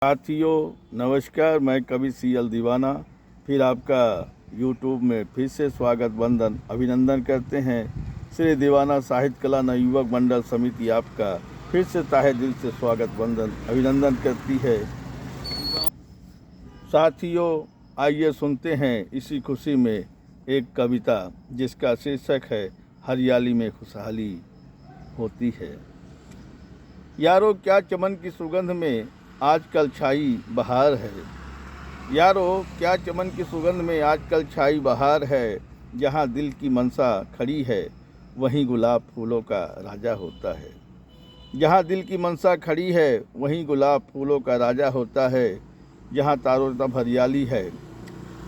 साथियों नमस्कार, मैं कवि सीएल दीवाना फिर आपका यूट्यूब में फिर से स्वागत वंदन अभिनंदन करते हैं। श्री दीवाना साहित्य कला नवयुवक मंडल समिति आपका फिर से ताहे दिल से स्वागत वंदन अभिनंदन करती है। साथियों आइए सुनते हैं इसी खुशी में एक कविता जिसका शीर्षक है हरियाली में खुशहाली होती है। यारो क्या चमन की सुगंध में आजकल छाई बहार है। यारो क्या चमन की सुगंध में आजकल छाई बहार है। जहाँ दिल की मनसा खड़ी है वहीं गुलाब फूलों का राजा होता है। जहाँ दिल की मनसा खड़ी है वहीं गुलाब फूलों का राजा होता है। जहाँ चारों तरफ हरियाली है,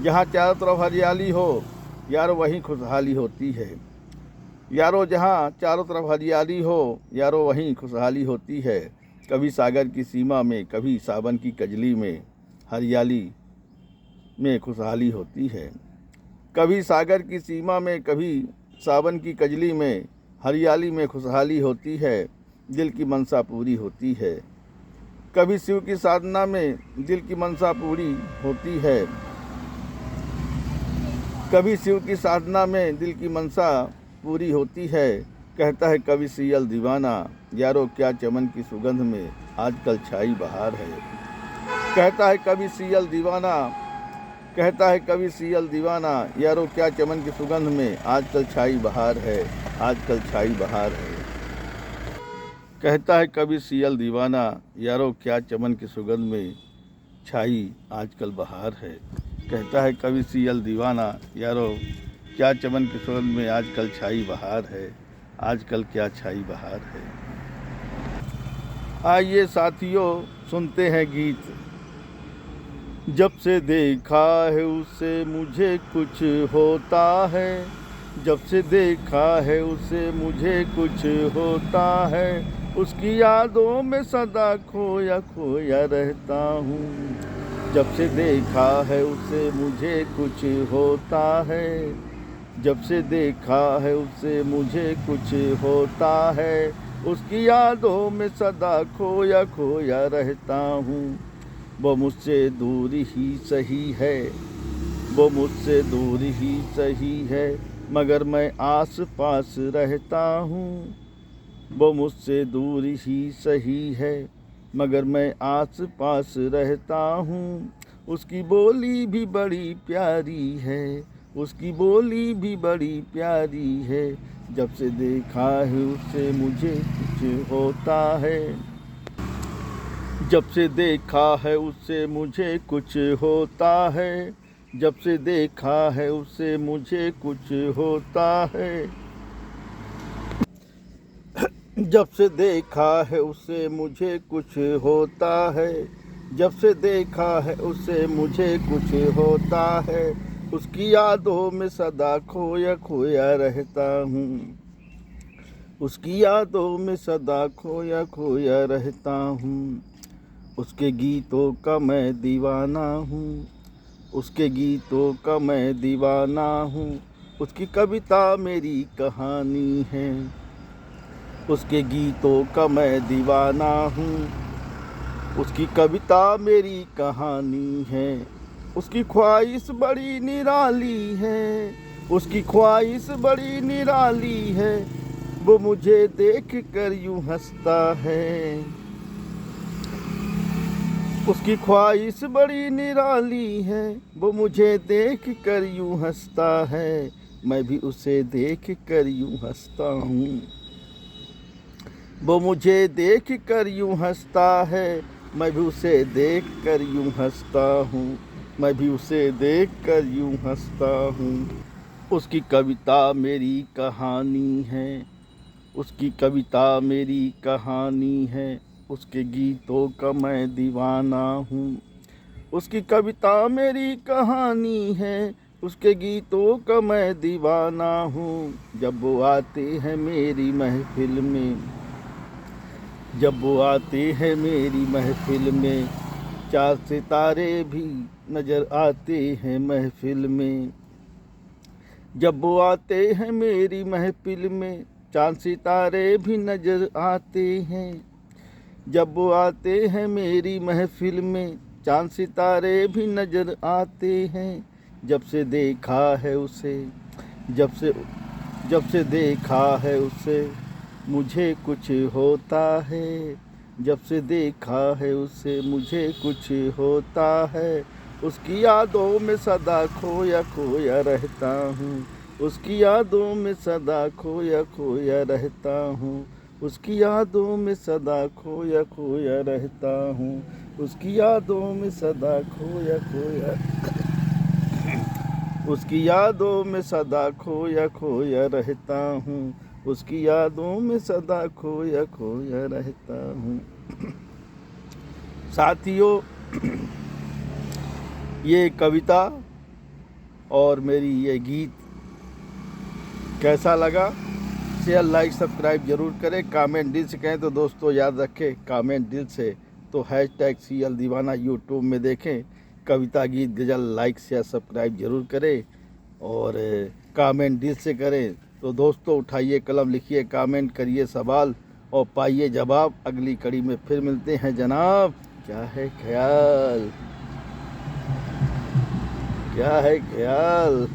जहाँ चारों तरफ हरियाली हो यारो वहीं खुशहाली होती है। यारो जहाँ चारों तरफ हरियाली हो यारो वहीं खुशहाली होती है। कभी सागर की सीमा में कभी सावन की कजली में हरियाली में खुशहाली होती है। कभी सागर की सीमा में कभी सावन की कजली में हरियाली में खुशहाली होती है। दिल की मनसा पूरी होती है। कभी शिव की साधना में दिल की मनसा पूरी होती है। कभी शिव की साधना में दिल की मनसा पूरी होती है। कहता है कवि सीएल दीवाना, यारो क्या चमन की सुगंध में आजकल छाई बहार है। कहता है कवि सीएल दीवाना, कहता है कवि सीएल दीवाना, यारो क्या चमन की सुगंध में आजकल छाई बहार है, आजकल छाई बहार है। कहता है कवि सीएल दीवाना, यारो क्या चमन की सुगंध में छाई आजकल बहार है। कहता है कवि सीएल दीवाना, यारो क्या चमन की सुगंध में आजकल छाई बहार है, आजकल क्या छाई बहार है। आइए साथियों सुनते हैं गीत। जब से देखा है उसे मुझे कुछ होता है, जब से देखा है उसे मुझे कुछ होता है। उसकी यादों में सदा खोया खोया रहता हूँ। जब से देखा है उसे मुझे कुछ होता है, जब से देखा है उसे मुझे कुछ होता है। उसकी यादों में सदा खोया खोया रहता हूँ। वो मुझसे दूर ही सही है, वो मुझसे दूर ही सही है, मगर मैं आस पास रहता हूँ। वो मुझसे दूर ही सही है, मगर मैं आस पास रहता हूँ। उसकी बोली भी बड़ी प्यारी है, उसकी बोली भी बड़ी प्यारी है। जब से देखा है उससे मुझे कुछ होता है, जब से देखा है उससे मुझे कुछ होता है। जब से देखा है उससे मुझे कुछ होता है। जब से देखा है उससे मुझे कुछ होता है। जब से देखा है उससे मुझे कुछ होता है। उसकी यादों में सदा खोया खोया रहता हूँ। उसकी यादों में सदा खोया खोया रहता हूँ। उसके गीतों का मैं दीवाना हूँ, उसके गीतों का मैं दीवाना हूँ। उसकी कविता मेरी कहानी है, उसके गीतों का मैं दीवाना हूँ। उसकी कविता मेरी कहानी है। उसकी ख्वाहिश बड़ी निराली है, उसकी ख्वाहिश बड़ी निराली है। वो मुझे देख कर यूँ हंसता है। उसकी ख्वाहिश बड़ी निराली है, वो मुझे देख कर यूँ हंसता है। मैं भी उसे देख कर यूँ हंसता हूँ। वो मुझे देख कर यूँ हंसता है, मैं भी उसे देख कर यूँ हंसता हूँ। मैं भी उसे देख कर यूँ हंसता हूँ। उसकी कविता मेरी कहानी है, उसकी कविता मेरी कहानी है। उसके गीतों का मैं दीवाना हूँ। उसकी कविता मेरी कहानी है, उसके गीतों का मैं दीवाना हूँ। जब वो आते हैं मेरी महफिल में, जब वो आते हैं मेरी महफिल में, चार सितारे भी नजर आते हैं महफिल में। जब वो आते हैं मेरी महफिल में, चांद सितारे भी नजर आते हैं। जब वो आते हैं मेरी महफिल में, चांद सितारे भी नजर आते हैं। जब से देखा है उसे, जब से देखा है उसे, मुझे कुछ होता है। जब से देखा है उसे, मुझे कुछ होता है। उसकी यादों में सदा खोया खोया रहता हूँ। उसकी यादों में सदा खोया खोया रहता हूँ। उसकी यादों में सदा खोया खोया रहता हूँ। उसकी यादों में सदा खोया खोया, उसकी यादों में सदा खोया खोया रहता हूँ। उसकी यादों में सदा खोया खोया रहता हूँ। साथियों, ये कविता और मेरी ये गीत कैसा लगा? शेयर, लाइक, सब्सक्राइब जरूर करें। कमेंट दिल से कहें तो दोस्तों याद रखें, कमेंट दिल से तो #CL दीवाना यूट्यूब में देखें। कविता, गीत, गज़ल लाइक शेयर सब्सक्राइब जरूर करें और कमेंट दिल से करें। तो दोस्तों उठाइए कलम, लिखिए, कमेंट करिए सवाल और पाइए जवाब। अगली कड़ी में फिर मिलते हैं जनाब। क्या है ख्याल, क्या है ख्याल।